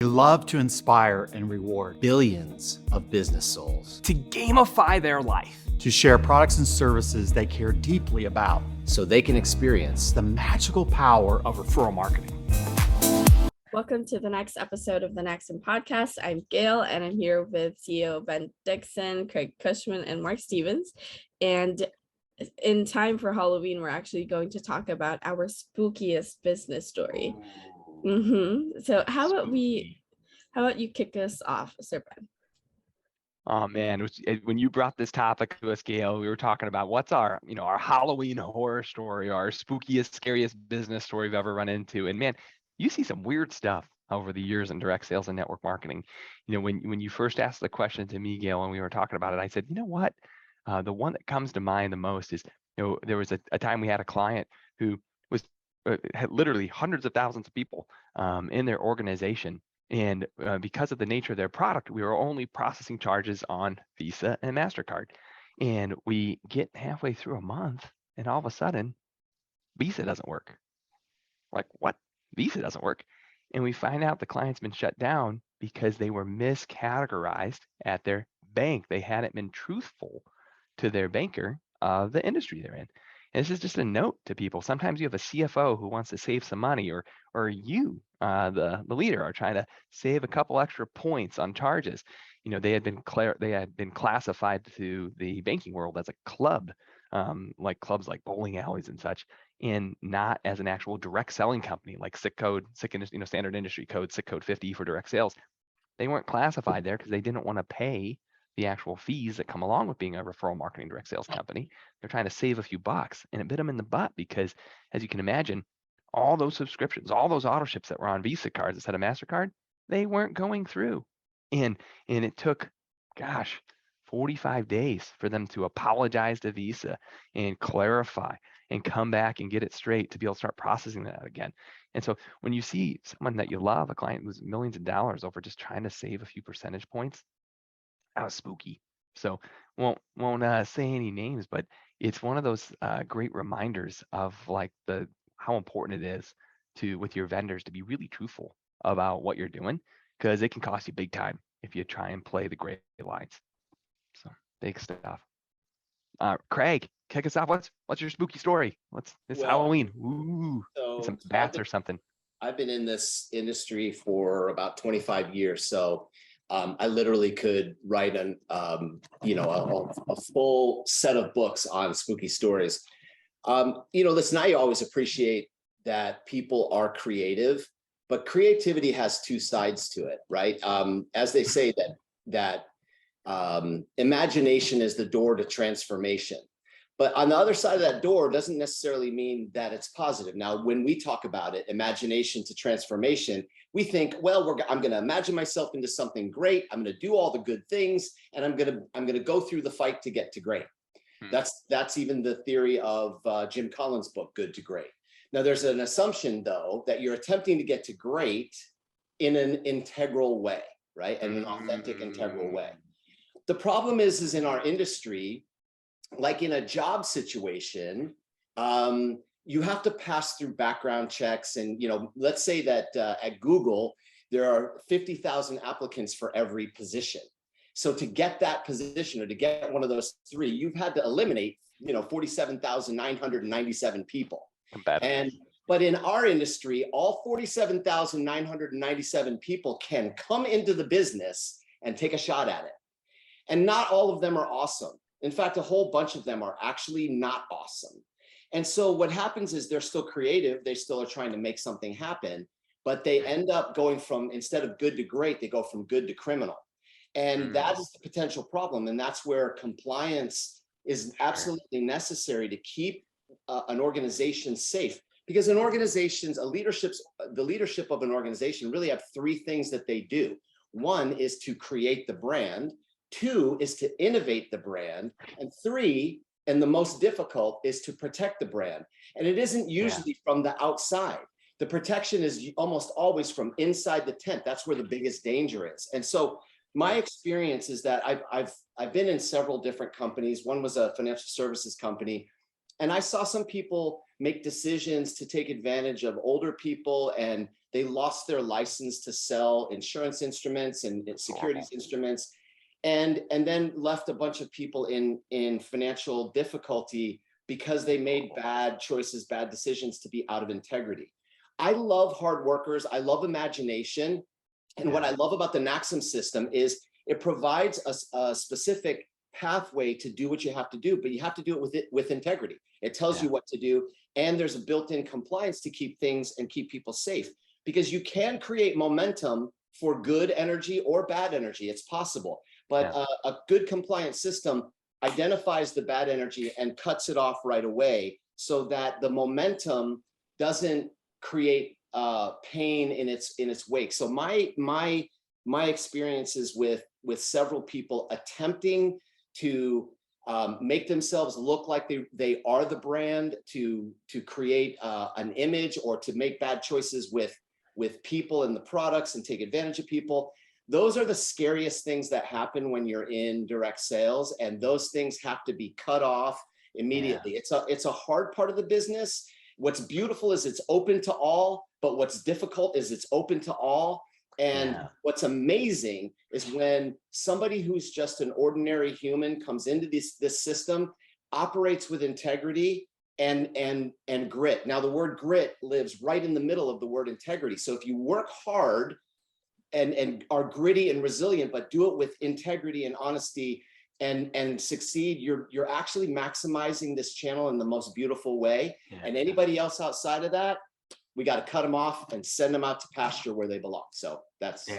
We love to inspire and reward billions of business souls to gamify their life, to share products and services they care deeply about so they can experience the magical power of referral marketing. Welcome to the next episode of the NaXum podcast. I'm Gail, and I'm here with CEO Ben Dixon, Craig Cushman, and Mark Stevens. And in time for Halloween, we're actually going to talk about our spookiest business story. So how about you kick us off, Sir Ben? Oh man, when you brought this topic to us, Gail, we were talking about what's our Halloween horror story, our spookiest, scariest business story we've ever run into. And man, you see some weird stuff over the years in direct sales and network marketing. When you first asked the question to me, Gail, and we were talking about it, I said, you know what? The one that comes to mind the most is, there was a time we had a client who had literally hundreds of thousands of people in their organization. And because of the nature of their product, we were only processing charges on Visa and MasterCard. And we get halfway through a month, and all of a sudden, Visa doesn't work. Like, what? Visa doesn't work. And we find out the client's been shut down because they were miscategorized at their bank. They hadn't been truthful to their banker of the industry they're in. And this is just a note to people. Sometimes you have a CFO who wants to save some money, or you, the leader, are trying to save a couple extra points on charges. They had been classified to the banking world as a club, like clubs like bowling alleys and such, and not as an actual direct selling company like standard industry code, SIC code 50 for direct sales. They weren't classified there because they didn't want to pay the actual fees that come along with being a referral marketing direct sales company. They're trying to save a few bucks, and it bit them in the butt because, as you can imagine, all those subscriptions, all those auto ships that were on Visa cards instead of MasterCard, they weren't going through. And it took, 45 days for them to apologize to Visa and clarify and come back and get it straight to be able to start processing that again. And so when you see someone that you love, a client who's millions of dollars over just trying to save a few percentage points, that was spooky. So won't say any names, but it's one of those great reminders of how important it is with your vendors to be really truthful about what you're doing, because it can cost you big time if you try and play the gray lines. So big stuff. Craig, kick us off. What's your spooky story? It's Halloween. Ooh, some bats or something. I've been in this industry for about 25 years, so I literally could write a full set of books on spooky stories. Listen, I always appreciate that people are creative, but creativity has two sides to it, right? As they say that imagination is the door to transformation. But on the other side of that door doesn't necessarily mean that it's positive. Now, when we talk about it, imagination to transformation, we think, well, I'm going to imagine myself into something great. I'm going to do all the good things, and I'm going to go through the fight to get to great. That's even the theory of Jim Collins' book, Good to Great. Now, there's an assumption, though, that you're attempting to get to great in an integral way, right? And an authentic, integral way. The problem is in our industry, like in a job situation, you have to pass through background checks. And, let's say that at Google, there are 50,000 applicants for every position. So to get that position, or to get one of those three, you've had to eliminate, 47,997 people. But in our industry, all 47,997 people can come into the business and take a shot at it. And not all of them are awesome. In fact, a whole bunch of them are actually not awesome. And so what happens is they're still creative. They still are trying to make something happen, but they end up going from, instead of good to great, they go from good to criminal. And that is the potential problem. And that's where compliance is absolutely necessary to keep an organization safe. Because in organizations, the leadership of an organization really have three things that they do. One is to create the brand. Two is to innovate the brand. And three, and the most difficult, is to protect the brand. And it isn't usually from the outside. The protection is almost always from inside the tent. That's where the biggest danger is. And so my experience is that I've been in several different companies. One was a financial services company. And I saw some people make decisions to take advantage of older people, and they lost their license to sell insurance instruments and securities instruments, and then left a bunch of people in financial difficulty because they made bad choices, bad decisions to be out of integrity. I love hard workers. I love imagination. And what I love about the NaXum system is it provides a specific pathway to do what you have to do, but you have to do it with integrity. It tells you what to do. And there's a built-in compliance to keep things and keep people safe, because you can create momentum for good energy or bad energy. It's possible, but a good compliance system identifies the bad energy and cuts it off right away, so that the momentum doesn't create pain in its wake. So my experiences with several people attempting to make themselves look like they are the brand, to create an image, or to make bad choices with people and the products and take advantage of people. Those are the scariest things that happen when you're in direct sales, and those things have to be cut off immediately. It's a hard part of the business. What's beautiful is it's open to all, but what's difficult is it's open to all. And what's amazing is when somebody who's just an ordinary human comes into this system, operates with integrity and grit. Now, the word grit lives right in the middle of the word integrity. So if you work hard and are gritty and resilient, but do it with integrity and honesty and succeed, you're actually maximizing this channel in the most beautiful way. And anybody else outside of that, we got to cut them off and send them out to pasture where they belong. So that's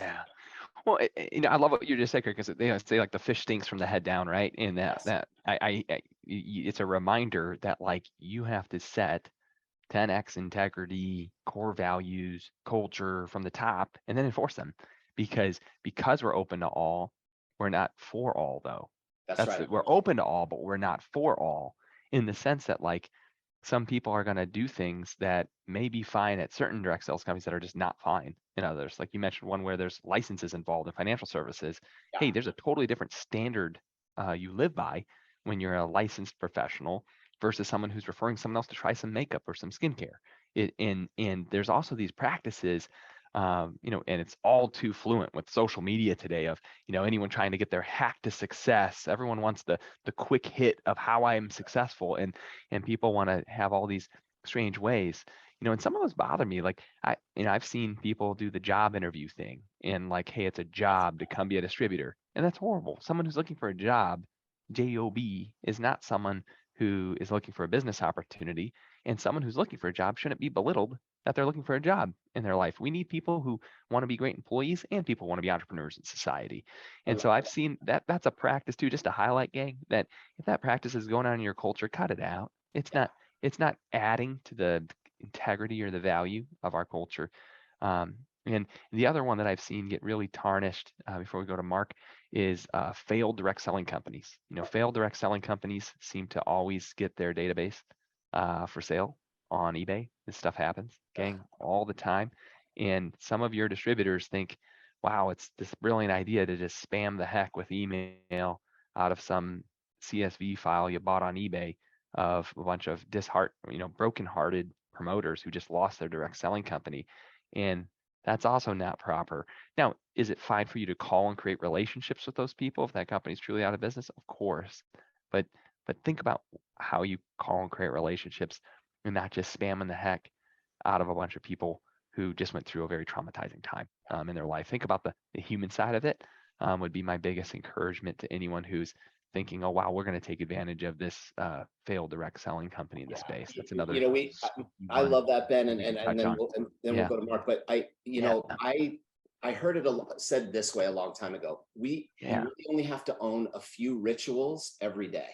Well, I love what you just said, because they say like the fish stinks from the head down, right? And it's a reminder that like you have to set 10x integrity, core values, culture from the top, and then enforce them, because we're open to all, we're not for all though. That's right. We're open to all, but we're not for all, in the sense that like some people are going to do things that may be fine at certain direct sales companies that are just not fine in others. Like you mentioned one where there's licenses involved in financial services. Hey, there's a totally different standard you live by when you're a licensed professional versus someone who's referring someone else to try some makeup or some skincare. And there's also these practices, and it's all too fluent with social media today of, anyone trying to get their hack to success. Everyone wants the quick hit of how I'm successful, and people want to have all these strange ways, and some of those bother me. Like I've seen people do the job interview thing and like, hey, it's a job to come be a distributor. And that's horrible. Someone who's looking for a job, job, is not someone who is looking for a business opportunity, and someone who's looking for a job shouldn't be belittled that they're looking for a job in their life. We need people who want to be great employees, and people want to be entrepreneurs in society. And so I've seen that's a practice too, just to highlight, gang, that if that practice is going on in your culture, cut it out. It's not adding to the integrity or the value of our culture. And the other one that I've seen get really tarnished, before we go to Mark, is failed direct selling companies. Failed direct selling companies seem to always get their database for sale on eBay. This stuff happens, gang, all the time. And some of your distributors think, wow, it's this brilliant idea to just spam the heck with email out of some CSV file you bought on eBay of a bunch of broken-hearted promoters who just lost their direct selling company. And that's also not proper. Now, is it fine for you to call and create relationships with those people if that company's truly out of business? Of course. But think about how you call and create relationships, and not just spamming the heck out of a bunch of people who just went through a very traumatizing time in their life. Think about the human side of it, would be my biggest encouragement to anyone who's thinking, oh, wow, we're going to take advantage of this failed direct selling company in the space. That's another. I love that, Ben, and then we'll go to Mark. But I heard it said this way a long time ago. You really only have to own a few rituals every day.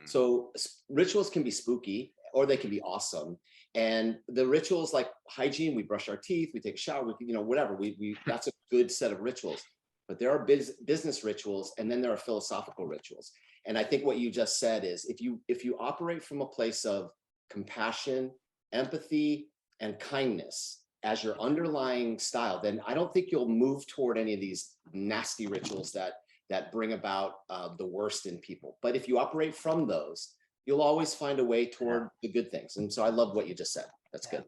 So rituals can be spooky, or they can be awesome. And the rituals like hygiene, we brush our teeth, we take a shower, whatever. That's a good set of rituals. But there are business rituals, and then there are philosophical rituals. And I think what you just said is, if you operate from a place of compassion, empathy, and kindness as your underlying style, then I don't think you'll move toward any of these nasty rituals that bring about the worst in people. But if you operate from those, you'll always find a way toward the good things. And so I love what you just said. That's good.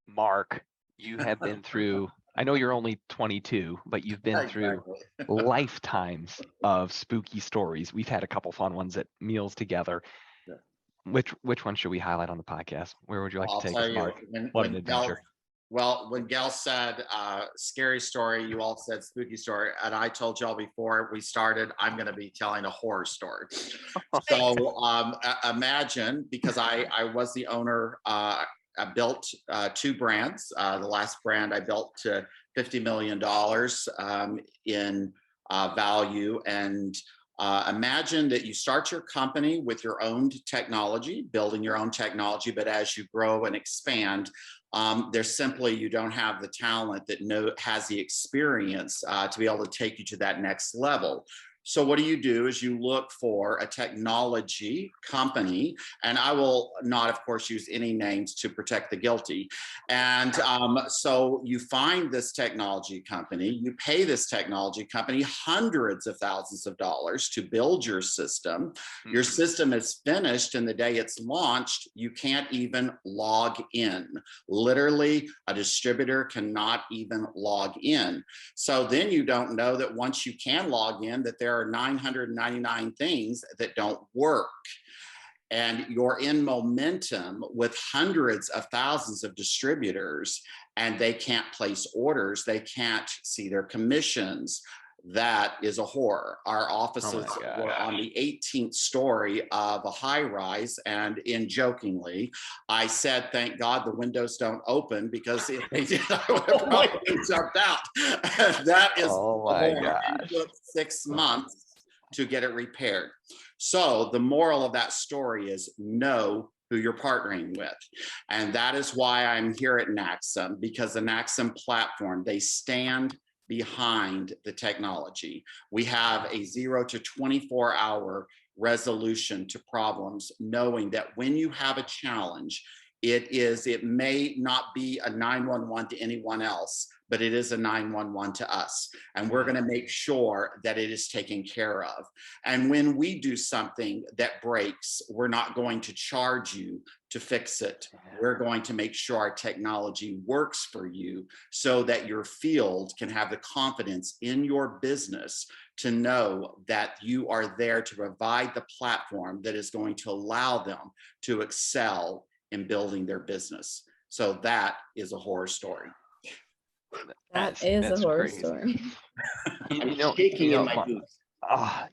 Mark, you have been through, I know you're only 22, but you've been through Exactly. lifetimes of spooky stories. We've had a couple fun ones at meals together. Yeah. Which one should we highlight on the podcast? Where would you like I'll to take tell us, you, Mark? when, What an when Gail, adventure. well, when Gail said scary story, you all said spooky story. And I told y'all before we started, I'm going to be telling a horror story. So imagine, because I was the owner, I built 2 brands. The last brand I built to $50 million in value. And imagine that you start your company with your own technology, building your own technology, but as you grow and expand, there's simply, you don't have the talent that has the experience to be able to take you to that next level. So what do is you look for a technology company, and I will not, of course, use any names to protect the guilty. And so you find this technology company, you pay this technology company hundreds of thousands of dollars to build your system. Your system is finished, and the day it's launched, you can't even log in. Literally, a distributor cannot even log in. So then you don't know that once you can log in, that there are 999 things that don't work. And you're in momentum with hundreds of thousands of distributors, and they can't place orders. They can't see their commissions. That is a horror. Our offices were on the 18th story of a high rise, and in jokingly, I said, thank God the windows don't open, because if they did, I would have probably jumped out. That is Oh my gosh. It took 6 months to get it repaired. So the moral of that story is know who you're partnering with. And that is why I'm here at NaXum, because the NaXum platform, they stand behind the technology. We have a 0 to 24-hour resolution to problems, knowing that when you have a challenge, it may not be a 911 to anyone else, but it is a 911 to us. And we're going to make sure that it is taken care of. And when we do something that breaks, we're not going to charge you to fix it. We're going to make sure our technology works for you, so that your field can have the confidence in your business to know that you are there to provide the platform that is going to allow them to excel in building their business. So that is a horror story. That is a horror crazy. story. Shaking in my boots.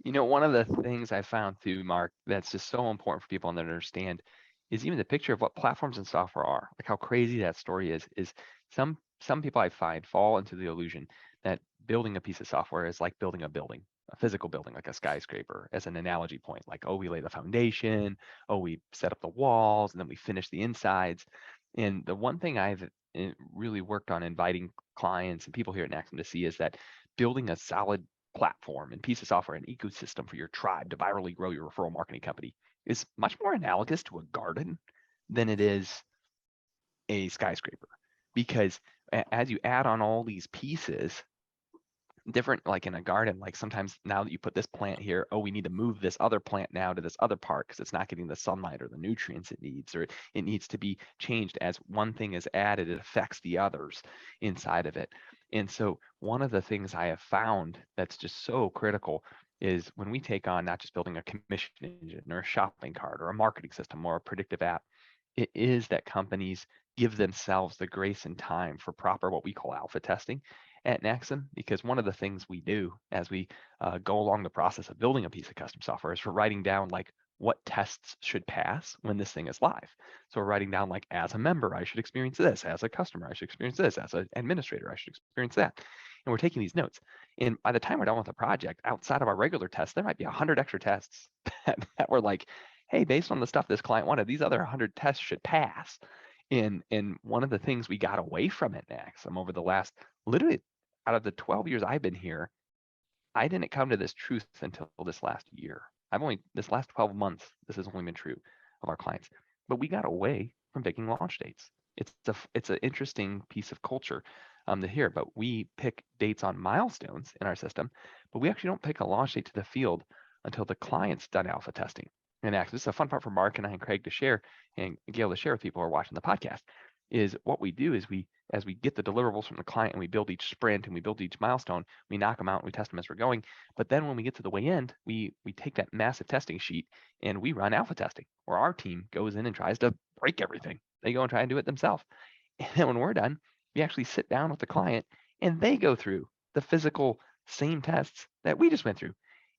One of the things I found too, Mark, that's just so important for people to understand is even the picture of what platforms and software are, like how crazy that story is some people I find fall into the illusion that building a piece of software is like building a building, a physical building, like a skyscraper, as an analogy point. Like, oh, we lay the foundation, oh, we set up the walls, and then we finish the insides. And the one thing I've really worked on inviting clients and people here at NaXum to see is that building a solid platform and piece of software and ecosystem for your tribe to virally grow your referral marketing company is much more analogous to a garden than it is a skyscraper. Because as you add on all these pieces, different, like in a garden, like sometimes now that you put this plant here, oh, we need to move this other plant now to this other part because it's not getting the sunlight or the nutrients it needs, or it needs to be changed. As one thing is added, it affects the others inside of it. And so one of the things I have found that's just so critical is when we take on not just building a commission engine or a shopping cart or a marketing system or a predictive app, it is that companies give themselves the grace and time for proper what we call alpha testing at NaXum, because one of the things we do as we go along the process of building a piece of custom software is we're writing down like what tests should pass when this thing is live. So we're writing down like, as a member, I should experience this. As a customer, I should experience this. As an administrator, I should experience that. And we're taking these notes. And by the time we're done with the project, outside of our regular tests, there might be 100 extra tests that were like, hey, based on the stuff this client wanted, these other 100 tests should pass. And one of the things we got away from at NaXum over the last, literally out of the 12 years I've been here, I didn't come to this truth until this last year. This last 12 months, this has only been true of our clients. But we got away from picking launch dates. It's an interesting piece of culture to hear, but we pick dates on milestones in our system, but we actually don't pick a launch date to the field until the client's done alpha testing. And actually, this is a fun part for Mark and I and Craig to share, and Gail to share with people who are watching the podcast, is what we do is as we get the deliverables from the client and we build each sprint and we build each milestone, we knock them out and we test them as we're going. But then when we get to the way end, we take that massive testing sheet and we run alpha testing, where our team goes in and tries to break everything. They go and try and do it themselves. And then when we're done, we actually sit down with the client and they go through the physical same tests that we just went through.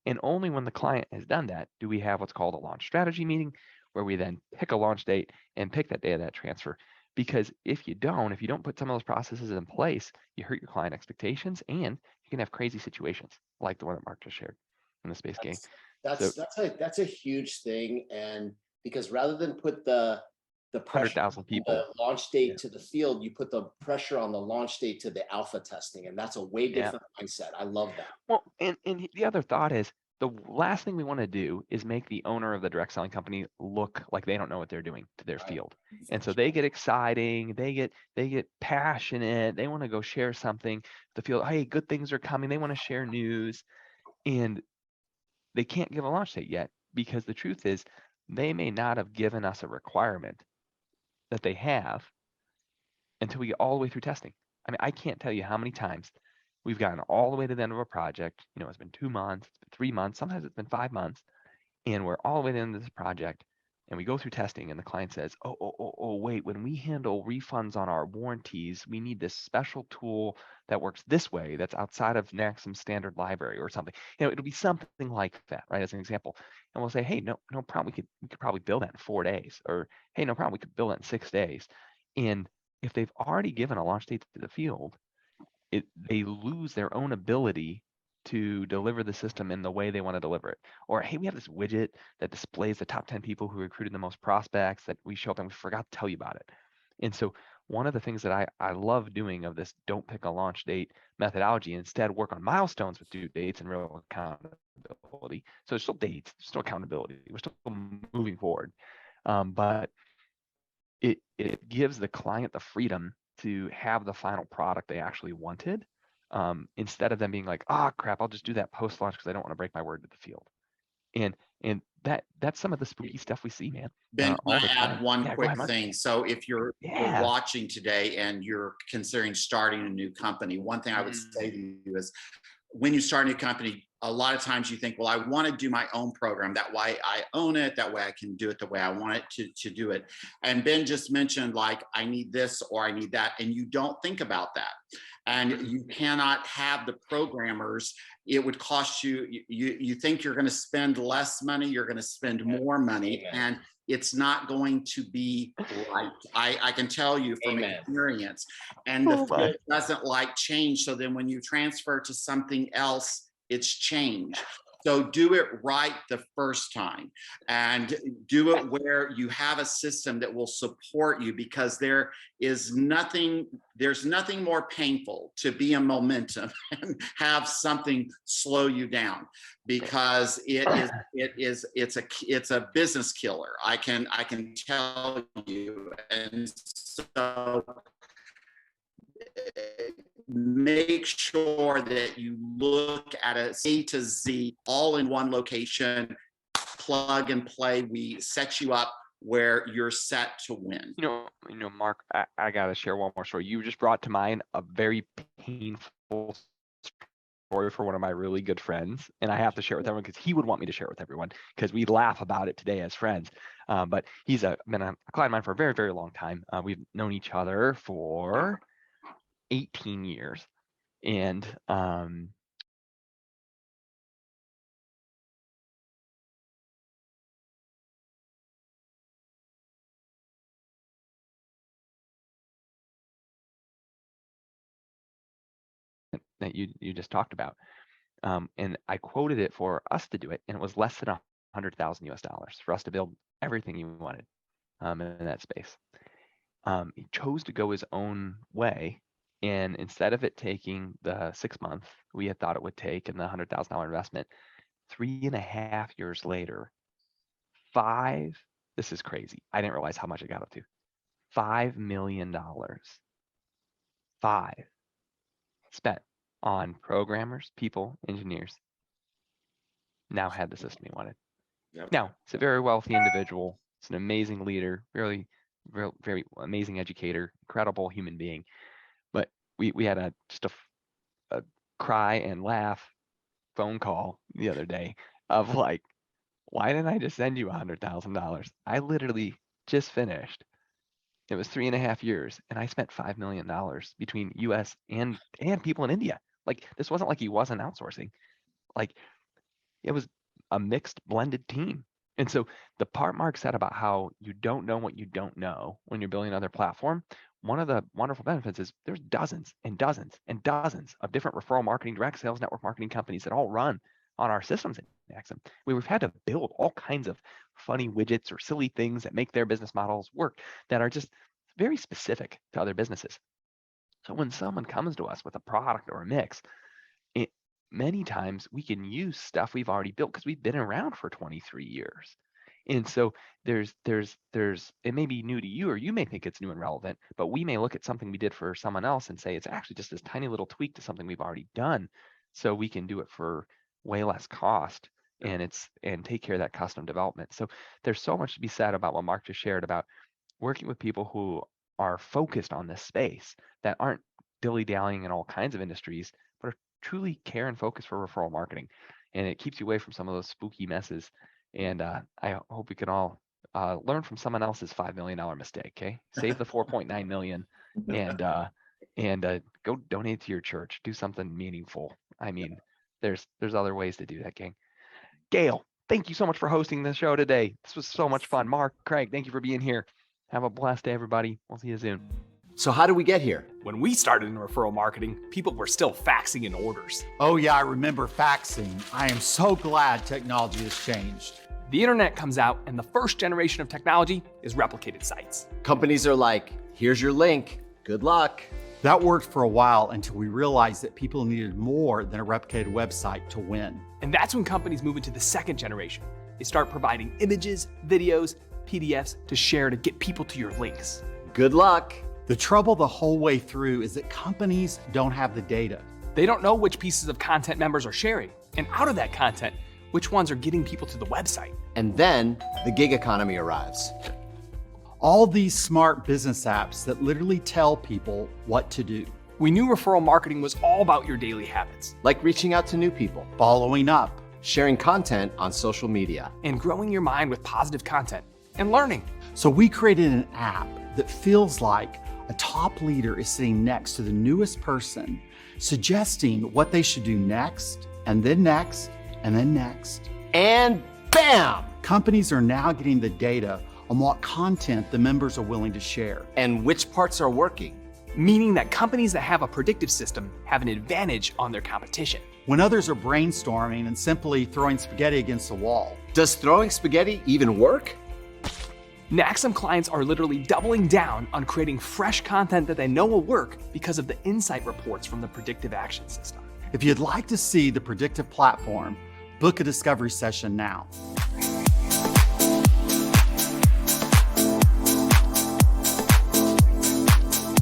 And only when the client has done that do we have what's called a launch strategy meeting, where we then pick a launch date and pick that day of that transfer. Because if you don't put some of those processes in place, you hurt your client expectations and you can have crazy situations like the one that Mark just shared in the space game. That's a huge thing. And because rather than put the pressure 100,000 people, the launch date to the field, you put the pressure on the launch date to the alpha testing. And that's a way different mindset. I love that. Well, and the other thought is, the last thing we want to do is make the owner of the direct selling company look like they don't know what they're doing to their field. And so they get exciting, they get passionate, they want to go share something. The field, hey, good things are coming. They want to share news, and they can't give a launch date yet, because the truth is they may not have given us a requirement that they have until we get all the way through testing. I mean, I can't tell you how many times we've gotten all the way to the end of a project. It's been 2 months, it's been 3 months, sometimes it's been 5 months, and we're all the way to the end of this project, and we go through testing, and the client says, oh, wait, when we handle refunds on our warranties, we need this special tool that works this way, that's outside of NaXum standard library or something. It'll be something like that, right, as an example. And we'll say, hey, no problem, we could probably build that in 4 days, or hey, no problem, we could build that in 6 days. And if they've already given a launch date to the field, they lose their own ability to deliver the system in the way they want to deliver it. Or, hey, we have this widget that displays the top 10 people who recruited the most prospects that we show up and we forgot to tell you about it. And so one of the things that I love doing of this don't pick a launch date methodology, instead work on milestones with due dates and real accountability. So there's still dates, there's still accountability, we're still moving forward. But it gives the client the freedom to have the final product they actually wanted, instead of them being like, crap, I'll just do that post-launch because I don't want to break my word to the field. And that's some of the spooky stuff we see, man. Ben, All can the I time. add one Go quick ahead, Mark. thing? So if you're watching today and you're considering starting a new company, one thing I would say to you is, when you start a new company, a lot of times you think, well, I want to do my own program. That way I own it. That way I can do it the way I want it to do it. And Ben just mentioned, like, I need this or I need that. And you don't think about that. And you cannot have the programmers. It would cost you, you think you're going to spend less money, you're going to spend more money. And it's not going to be right. I can tell you from experience. And the field doesn't like change. So then when you transfer to something else, it's change. So do it right the first time, and do it where you have a system that will support you, because there's nothing more painful to be in momentum and have something slow you down, because it's a business killer. I can tell you. And so make sure that you look at a A to Z all in one location, plug and play. We set you up where you're set to win. Mark, I got to share one more story. You just brought to mind a very painful story for one of my really good friends, and I have to share it with everyone because he would want me to share it with everyone, because we laugh about it today as friends. But he's been a client of mine for a very, very long time. We've known each other for 18 years, and that you just talked about, and I quoted it for us to do it, and it was less than $100,000 US for us to build everything he wanted in that space. He chose to go his own way, and instead of it taking the 6 months we had thought it would take and the $100,000 investment, 3.5 years later, this is crazy. I didn't realize how much it got up to. $5 million. 5 spent on programmers, people, engineers. Now had the system he wanted. Yep. Now, he's a very wealthy individual. He's an amazing leader, very amazing educator, incredible human being. But we had just a cry and laugh phone call the other day of like, why didn't I just send you $100,000? I literally just finished. It was 3.5 years, and I spent $5 million between US and people in India. Like, this wasn't like he wasn't outsourcing. Like, it was a mixed blended team. And so the part Mark said about how you don't know what you don't know when you're building another platform, one of the wonderful benefits is there's dozens and dozens and dozens of different referral marketing, direct sales, network marketing companies that all run on our systems in NaXum. We've had to build all kinds of funny widgets or silly things that make their business models work that are just very specific to other businesses. So when someone comes to us with a product or a mix, many times we can use stuff we've already built because we've been around for 23 years. And so there's it may be new to you, or you may think it's new and relevant, but we may look at something we did for someone else and say it's actually just this tiny little tweak to something we've already done, so we can do it for way less cost and take care of that custom development. So there's so much to be said about what Mark just shared about working with people who are focused on this space, that aren't dilly-dallying in all kinds of industries, but are truly care and focus for referral marketing. And it keeps you away from some of those spooky messes. And I hope we can all learn from someone else's $5 million mistake. Okay, save the 4.9 million and go donate to your church. Do something meaningful. I mean, there's other ways to do that, gang. Gail, thank you so much for hosting the show today. This was so much fun. Mark, Craig, thank you for being here. Have a blessed day, everybody. We'll see you soon. So how did we get here? When we started in referral marketing, people were still faxing in orders. Oh yeah, I remember faxing. I am so glad technology has changed. The internet comes out, and the first generation of technology is replicated sites. Companies are like, here's your link, good luck. That worked for a while until we realized that people needed more than a replicated website to win. And that's when companies move into the second generation. They start providing images, videos, PDFs to share to get people to your links. Good luck. The trouble the whole way through is that companies don't have the data. They don't know which pieces of content members are sharing, and out of that content, which ones are getting people to the website. And then the gig economy arrives. All these smart business apps that literally tell people what to do. We knew referral marketing was all about your daily habits, Like reaching out to new people, Following up. sharing content on social media. and growing your mind with positive content, and learning. So we created an app that feels like a top leader is sitting next to the newest person, suggesting what they should do next, and then next, and then next. And bam! Companies are now getting the data on what content the members are willing to share. And which parts are working. Meaning that companies that have a predictive system have an advantage on their competition. When others are brainstorming and simply throwing spaghetti against the wall. Does throwing spaghetti even work? NaXum clients are literally doubling down on creating fresh content that they know will work because of the insight reports from the predictive action system. If you'd like to see the predictive platform, book a discovery session now.